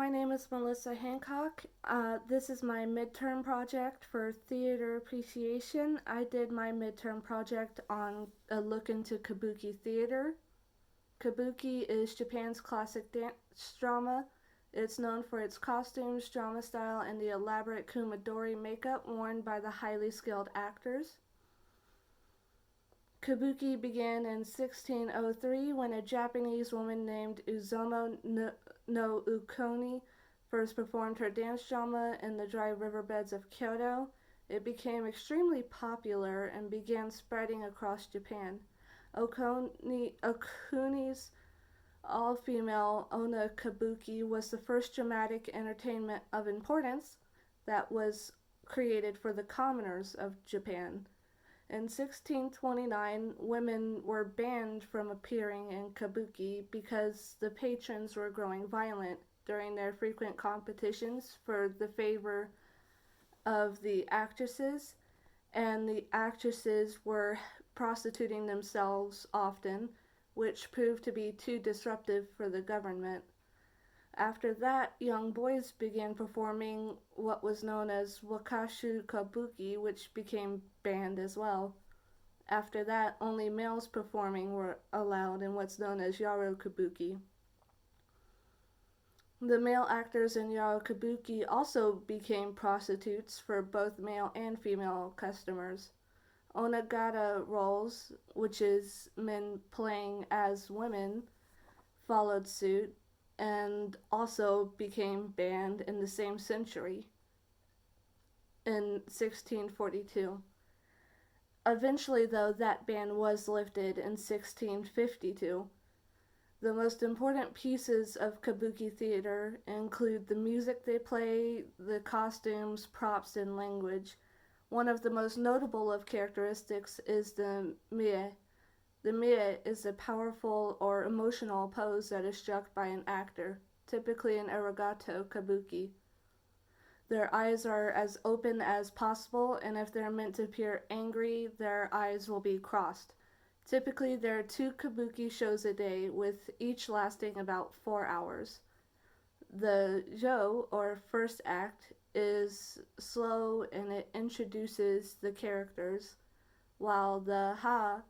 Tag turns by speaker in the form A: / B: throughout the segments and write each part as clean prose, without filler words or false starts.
A: My name is Melissa Hancock. This is my midterm project for theater appreciation. I did my midterm project on a look into Kabuki Theatre. Kabuki is Japan's classic dance drama. It's known for its costumes, drama style, and the elaborate kumadori makeup worn by the highly skilled actors. Kabuki began in 1603 when a Japanese woman named Uzomo no Ukoni first performed her dance drama in the dry riverbeds of Kyoto. It became extremely popular and began spreading across Japan. Okuni's all-female Onna Kabuki was the first dramatic entertainment of importance that was created for the commoners of Japan. In 1629, women were banned from appearing in kabuki because the patrons were growing violent during their frequent competitions for the favor of the actresses, and the actresses were prostituting themselves often, which proved to be too disruptive for the government. After that, young boys began performing what was known as wakashu kabuki, which became banned as well. After that, only males performing were allowed in what's known as yaro kabuki. The male actors in yaro kabuki also became prostitutes for both male and female customers. Onagata roles, which is men playing as women, followed suit and also became banned in the same century, in 1642. Eventually, though, that ban was lifted in 1652. The most important pieces of kabuki theater include the music they play, the costumes, props, and language. One of the most notable of characteristics is the mie. The mie is a powerful or emotional pose that is struck by an actor, typically in arigato kabuki. Their eyes are as open as possible, and if they're meant to appear angry, their eyes will be crossed. Typically, there are 2 kabuki shows a day, with each lasting about 4 hours. The jo, or first act, is slow and it introduces the characters, while the ha,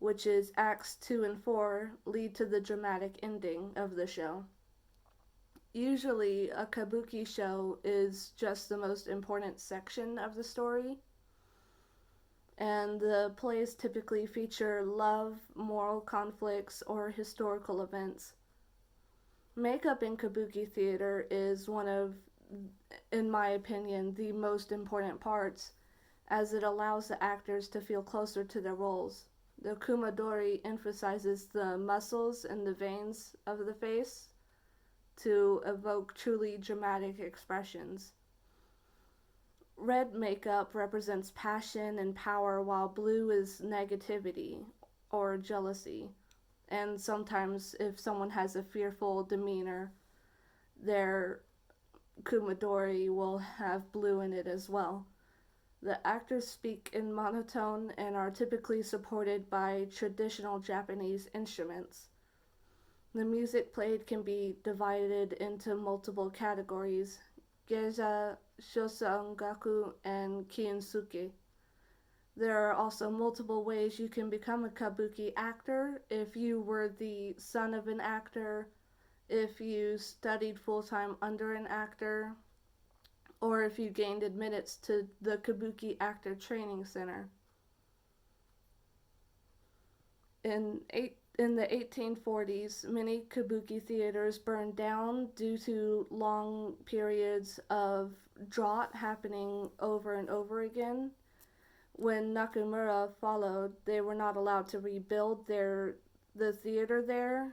A: which is acts 2 and 4, lead to the dramatic ending of the show. Usually, a kabuki show is just the most important section of the story, and the plays typically feature love, moral conflicts, or historical events. Makeup in kabuki theater is one of, in my opinion, the most important parts, as it allows the actors to feel closer to their roles. The kumadori emphasizes the muscles and the veins of the face to evoke truly dramatic expressions. Red makeup represents passion and power, while blue is negativity or jealousy. And sometimes, if someone has a fearful demeanor, their kumadori will have blue in it as well. The actors speak in monotone and are typically supported by traditional Japanese instruments. The music played can be divided into multiple categories: geisha, shosangaku, and kiinsuke. There are also multiple ways you can become a kabuki actor: if you were the son of an actor, if you studied full-time under an actor, or if you gained admittance to the Kabuki Actor Training Center. In the 1840s, many kabuki theaters burned down due to long periods of drought happening over and over again. When Nakamura followed, they were not allowed to rebuild the theater there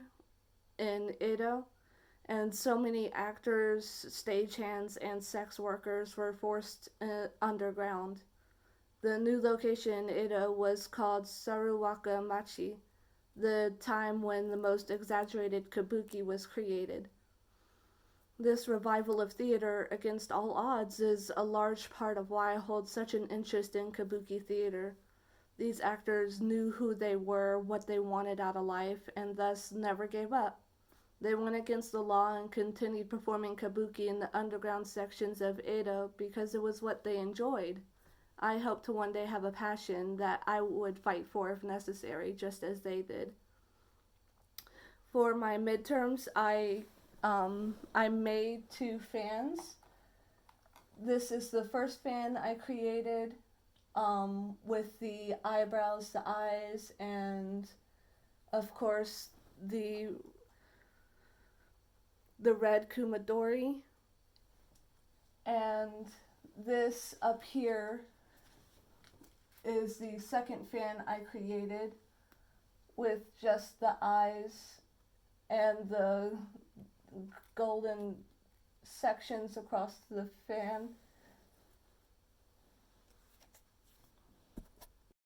A: in Edo, and so many actors, stagehands, and sex workers were forced underground. The new location in Edo was called Saruwaka Machi, the time when the most exaggerated kabuki was created. This revival of theater against all odds is a large part of why I hold such an interest in kabuki theater. These actors knew who they were, what they wanted out of life, and thus never gave up. They went against the law and continued performing kabuki in the underground sections of Edo because it was what they enjoyed. I hope to one day have a passion that I would fight for if necessary, just as they did. For my midterms, I made 2 fans. This is the first fan I created with the eyebrows, the eyes, and of course the red kumadori. And this up here is the second fan I created with just the eyes and the golden sections across the fan.